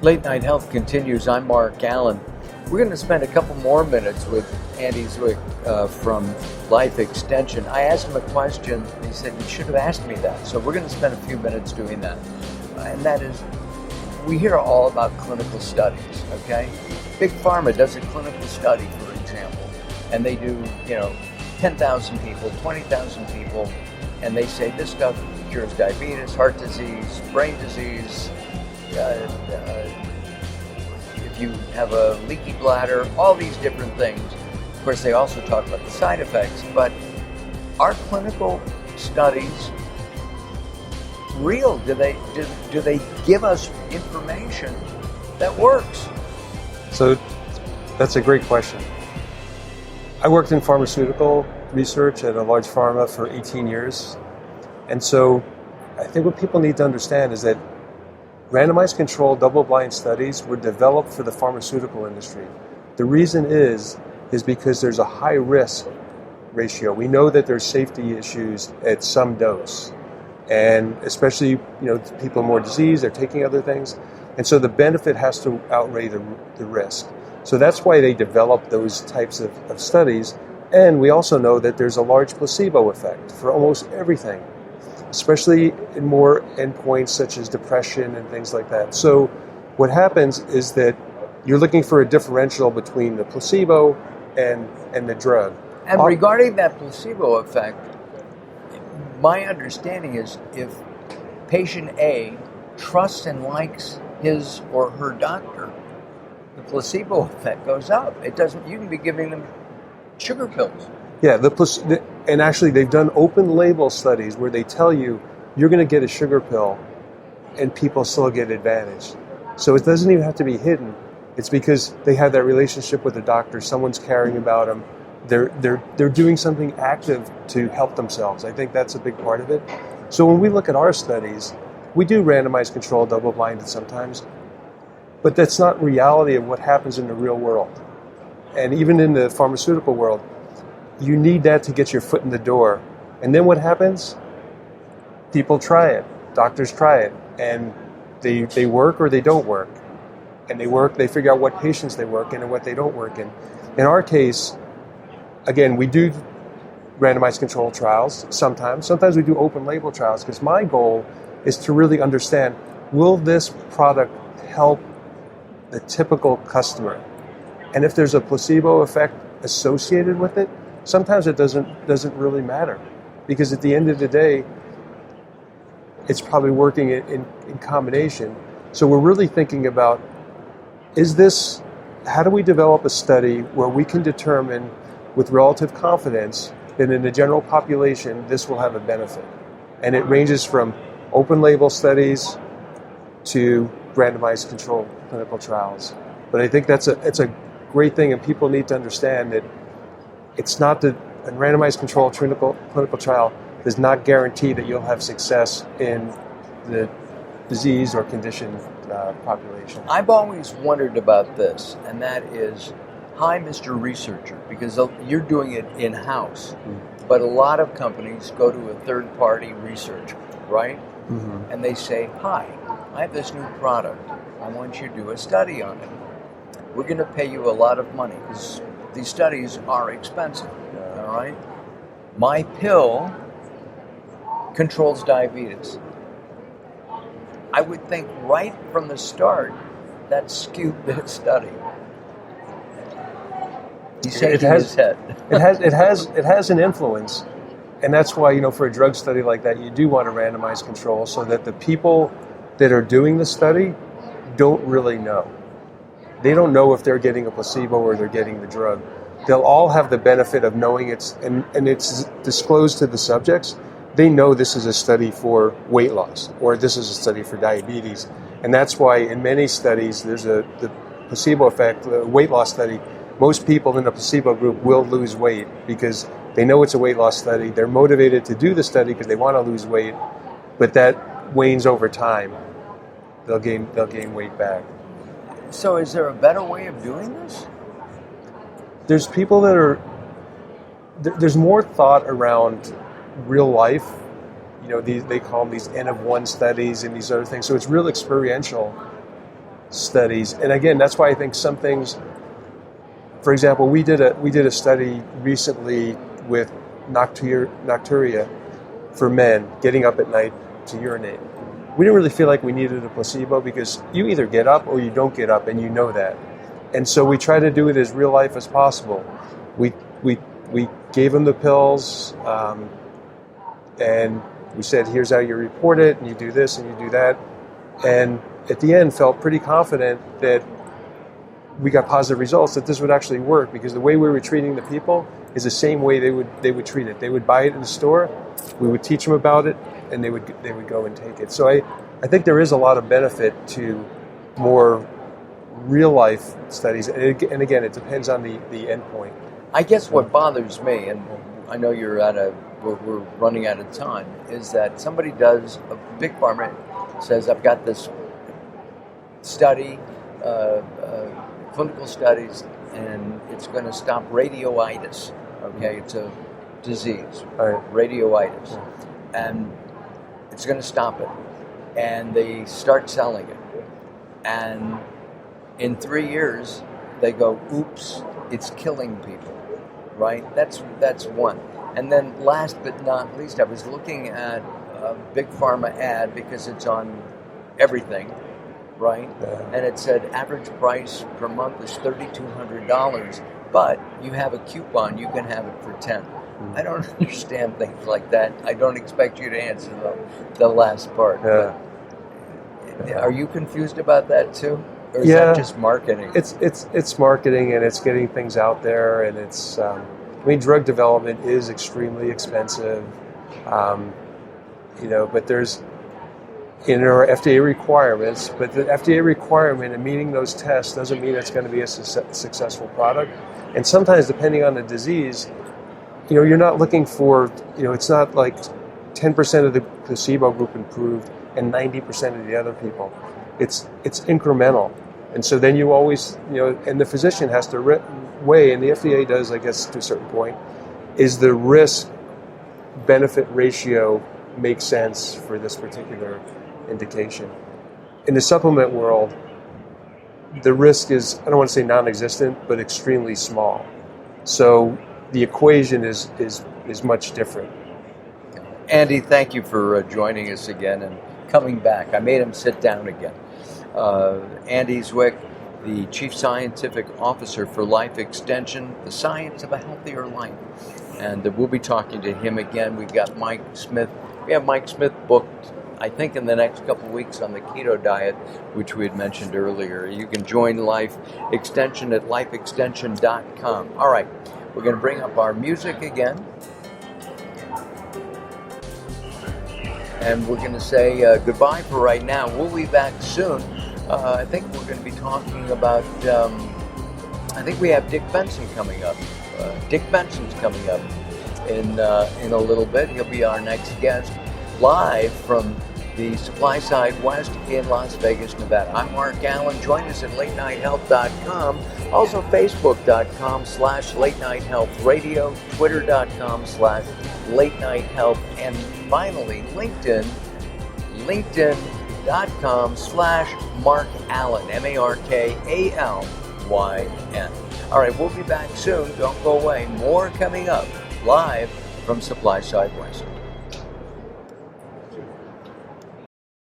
Late Night Health continues. I'm Mark Alyn. We're going to spend a couple more minutes with Andy Swick from LifeExtension. I asked him a question, and he said, you should have asked me that. So we're going to spend a few minutes doing that. And that is, we hear all about clinical studies, okay? Big Pharma does a clinical study, for example, and they do, 10,000 people, 20,000 people, and they say this stuff cures diabetes, heart disease, brain disease, if you have a leaky bladder, all these different things. Of course, they also talk about the side effects, but are clinical studies real? Do they give us information that works? So that's a great question. I worked in pharmaceutical research at a large pharma for 18 years. And so I think what people need to understand is that randomized controlled double-blind studies were developed for the pharmaceutical industry. The reason is because there's a high risk ratio. We know that there's safety issues at some dose. And especially, people more diseased, they're taking other things. And so the benefit has to outweigh the risk. So that's why they develop those types of studies. And we also know that there's a large placebo effect for almost everything, especially in more endpoints such as depression and things like that. So what happens is that you're looking for a differential between the placebo and the drug. And regarding that placebo effect, my understanding is if patient A trusts and likes his or her doctor, the placebo effect goes up. It doesn't. You can be giving them sugar pills. Yeah, and actually they've done open label studies where they tell you you're going to get a sugar pill and people still get advantage. So it doesn't even have to be hidden. It's because they have that relationship with the doctor. Someone's caring about them. They're doing something active to help themselves. I think that's a big part of it. So when we look at our studies, we do randomized controlled double-blinded sometimes, but that's not reality of what happens in the real world. And even in the pharmaceutical world, you need that to get your foot in the door. And then what happens? People try it. Doctors try it. And they work or they don't work. And they figure out what patients they work in and what they don't work in. In our case, again, we do randomized controlled trials sometimes. Sometimes we do open label trials because my goal is to really understand, will this product help the typical customer? And if there's a placebo effect associated with it, sometimes it doesn't really matter, because at the end of the day, it's probably working in combination. So we're really thinking about, how do we develop a study where we can determine with relative confidence that in the general population, this will have a benefit? And it ranges from open label studies to randomized controlled clinical trials. But I think it's a great thing, and people need to understand that it's not that a randomized controlled clinical trial does not guarantee that you'll have success in the disease or condition population. I've always wondered about this, and that is, hi, Mr. Researcher, because you're doing it in-house, but a lot of companies go to a third-party researcher, right? Mm-hmm. And they say, hi, I have this new product. I want you to do a study on it. We're going to pay you a lot of money because these studies are expensive, all right? My pill controls diabetes. I would think right from the start that skewed the study. He's shaking his head. It has an influence, and that's why, for a drug study like that, you do want to randomize control so that the people that are doing the study don't really know. They don't know if they're getting a placebo or they're getting the drug. They'll all have the benefit of knowing it's disclosed to the subjects. They know this is a study for weight loss or this is a study for diabetes. And that's why in many studies there's the placebo effect, the weight loss study. Most people in the placebo group will lose weight because they know it's a weight loss study. They're motivated to do the study because they want to lose weight, but that wanes over time. They'll gain weight back. So is there a better way of doing this? There's people that there's more thought around real life. They call them these N of 1 studies and these other things. So it's real experiential. studies. And again, that's why I think some things, for example, we did a study recently with nocturia for men getting up at night to urinate. We didn't really feel like we needed a placebo because you either get up or you don't get up, and you know that. And so we try to do it as real life as possible. We gave them the pills, and we said, here's how you report it, and you do this and you do that. And at the end, felt pretty confident that we got positive results, that this would actually work, because the way we were treating the people is the same way they would treat it. They would buy it in the store, we would teach them about it, and they would go and take it. So I think there is a lot of benefit to more real life studies, and again, it depends on the endpoint. I guess what bothers me, and I know we're running out of time, is that somebody does, a big pharma says, I've got this study, clinical studies, and it's going to stop radioitis. Okay, it's a disease, radioitis, and it's going to stop it. And they start selling it, and in 3 years they go, oops, it's killing people. Right? That's one. And then last but not least, I was looking at a big pharma ad because it's on everything, right? Yeah. And it said average price per month is $3,200, but you have a coupon, you can have it for $10. I don't understand things like that. I don't expect you to answer the last part. Yeah. Are you confused about that too? Or is that just marketing? It's marketing, and it's getting things out there, and it's drug development is extremely expensive, but there's in our FDA requirements, but the FDA requirement and meeting those tests doesn't mean it's going to be a successful product. And sometimes, depending on the disease, you're not looking for, it's not like 10% of the placebo group improved and 90% of the other people. It's incremental. And so then you always, and the physician has to weigh, and the FDA does, I guess, to a certain point, is the risk-benefit ratio make sense for this particular indication. In the supplement world, the risk is, I don't want to say non-existent, but extremely small. So the equation is much different. Andy, thank you for joining us again and coming back. I made him sit down again. Andy Swick, the Chief Scientific Officer for LifeExtension, the science of a healthier life. And we'll be talking to him again. We've got Mike Smith. We have Mike Smith booked, I think, in the next couple of weeks on the keto diet, which we had mentioned earlier. You can join LifeExtension at lifeextension.com. All right, we're going to bring up our music again. And we're going to say goodbye for right now. We'll be back soon. I think we're going to be talking about, I think we have Dick Benson coming up. Dick Benson's coming up in a little bit. He'll be our next guest live from the Supply Side West in Las Vegas, Nevada. I'm Mark Alyn. Join us at latenighthealth.com. Also Facebook.com/LateNightHealthRadio, Twitter.com/LateNightHealth, and finally LinkedIn, LinkedIn.com/Mark Alyn, MarkAlyn. All right, we'll be back soon. Don't go away. More coming up live from Supply Side West.